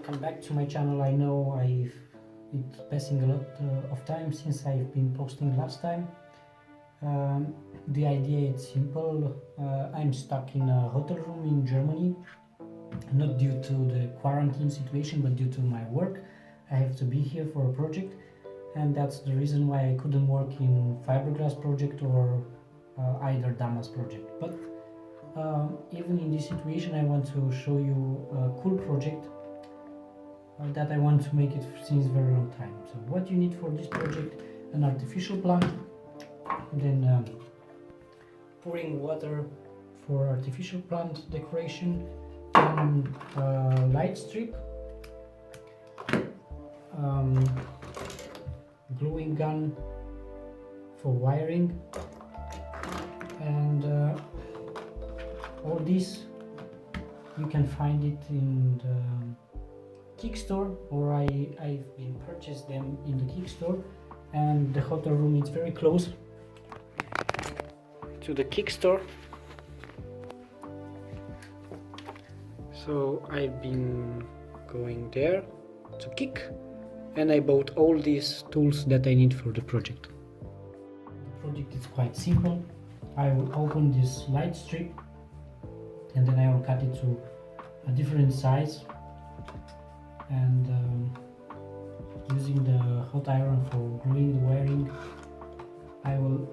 welcome back to my channel. I know it's passing a lot of time since I've been posting last time. The idea is simple. I'm stuck in a hotel room in Germany, not due to the quarantine situation, but due to my work. I have to be here for a project, and that's the reason why I couldn't work in fiberglass project or either Damas project. But even in this situation, I want to show you a cool project that I want to make it since very long time. So what you need for this project: an artificial plant, then pouring water for artificial plant decoration, then light strip, gluing gun for wiring, and all this you can find it in the Kick store, or I've been purchased them in the Kick store, and the hotel room is very close to the Kick store. So I've been going there to Kick, and I bought all these tools that I need for the project. The project is quite simple. I will open this light strip, and then I will cut it to a different size, and using the hot iron for gluing the wiring, I will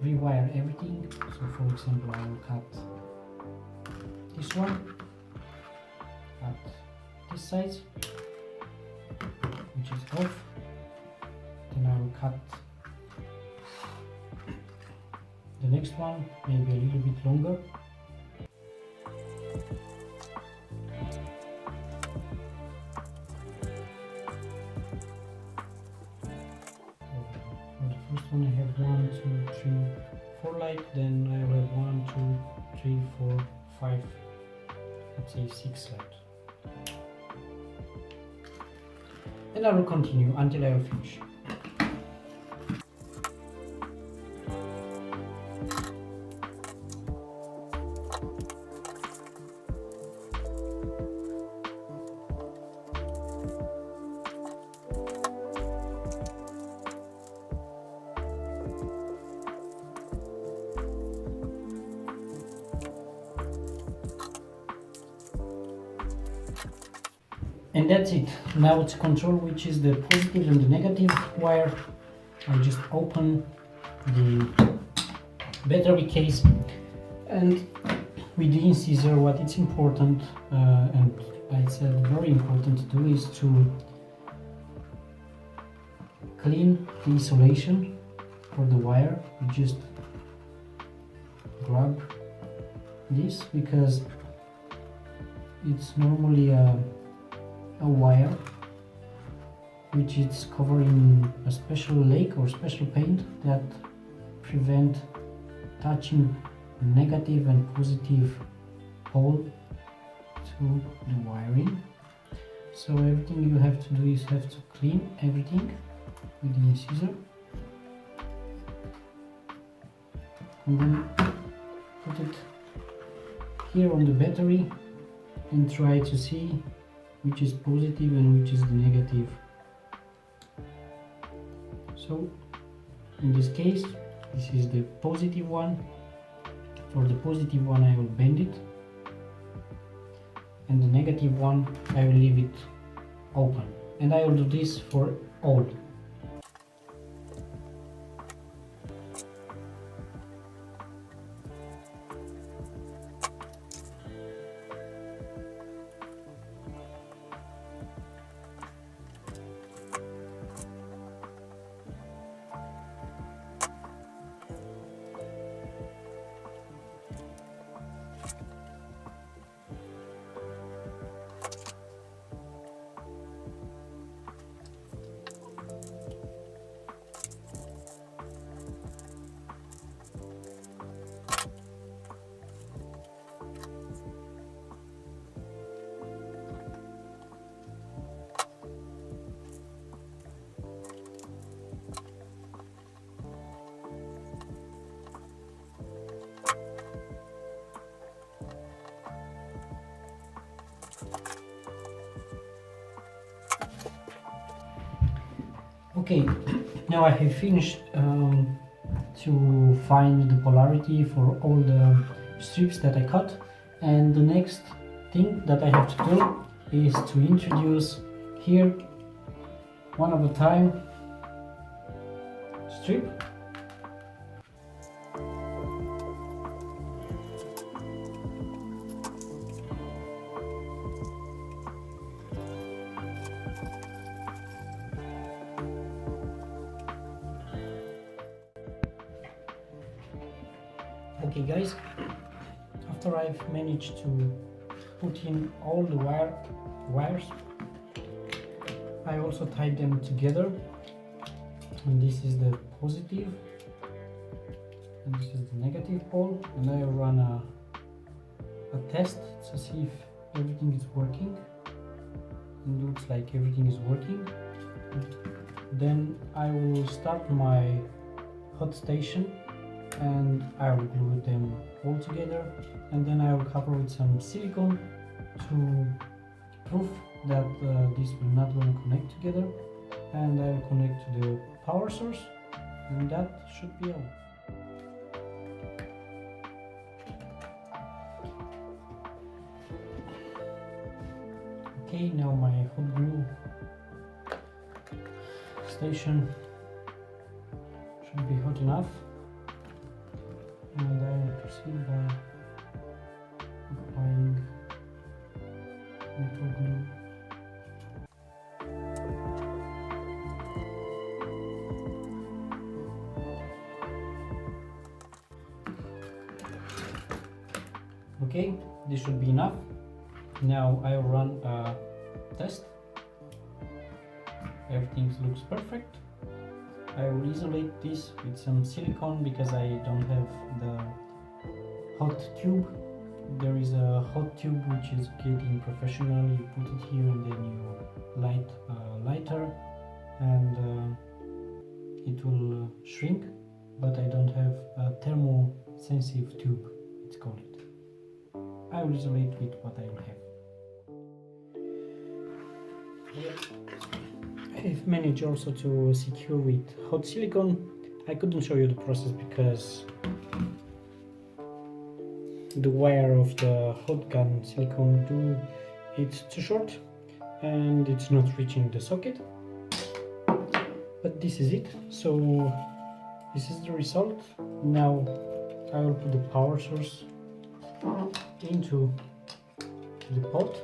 rewire everything. So for example, I will cut this one at this size, which is off. Then I will cut the next one, maybe a little bit longer. I have 1, 2, 3, 4 light, then I will have 1, 2, 3, 4, 5, let's say 6 light. And I will continue until I will finish. And that's it. Now to control which is the positive and the negative wire, I just open the battery case, and with the incisor, what it's important, and I said very important to do, is to clean the insulation for the wire. You just grab this, because it's normally a wire which is covered in a special lake or special paint that prevent touching negative and positive pole to the wiring. So everything you have to do is have to clean everything with the incisor, and then put it here on the battery and try to see which is positive and which is the negative. So in this case, this is the positive one. For the positive one, I will bend it, and the negative one, I will leave it open. And I will do this for all. Okay, now I have finished to find the polarity for all the strips that I cut, and the next thing that I have to do is to introduce here one at a time strip. Okay guys, after I've managed to put in all the wires, I also tied them together, and this is the positive and this is the negative pole, and I run a test to see if everything is working. It looks like everything is working. Then I will start my hot station and I will glue them all together, and then I will cover with some silicone to prove that this will not going to connect together, and I will connect to the power source, and that should be all. Okay, now my hot glue station should be hot enough, and I will proceed by applying metal glue. Okay, this should be enough. Now I will run a test. Everything looks perfect. I will isolate this with some silicone because I don't have the hot tube. There is a hot tube which is getting professional. You put it here and then you light a lighter and it will shrink, but I don't have a thermosensitive tube, it's called it. I will isolate with what I will have. I've managed also to secure with hot silicone. I couldn't show you the process because the wire of the hot gun silicone it's too short and it's not reaching the socket. But this is it. So this is the result. Now I will put the power source into the pot.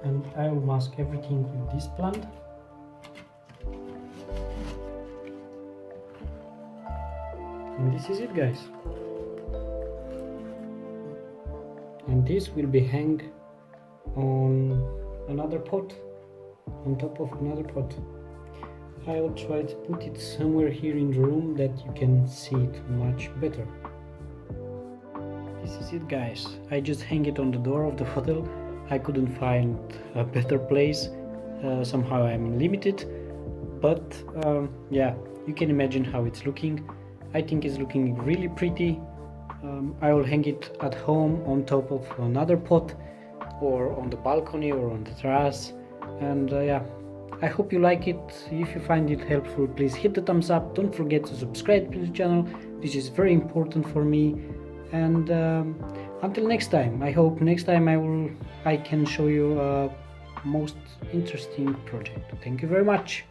And I will mask everything with this plant. And this is it, guys. And this will be hung on another pot, on top of another pot. I will try to put it somewhere here in the room that you can see it much better. This is it, guys. I just hang it on the door of the hotel. I couldn't find a better place. Somehow I'm limited, but yeah, you can imagine how it's looking. I think it's looking really pretty. I will hang it at home on top of another pot, or on the balcony, or on the terrace. And yeah, I hope you like it. If you find it helpful, please hit the thumbs up. Don't forget to subscribe to the channel. This is very important for me. And until next time, I hope next time I can show you a most interesting project. Thank you very much.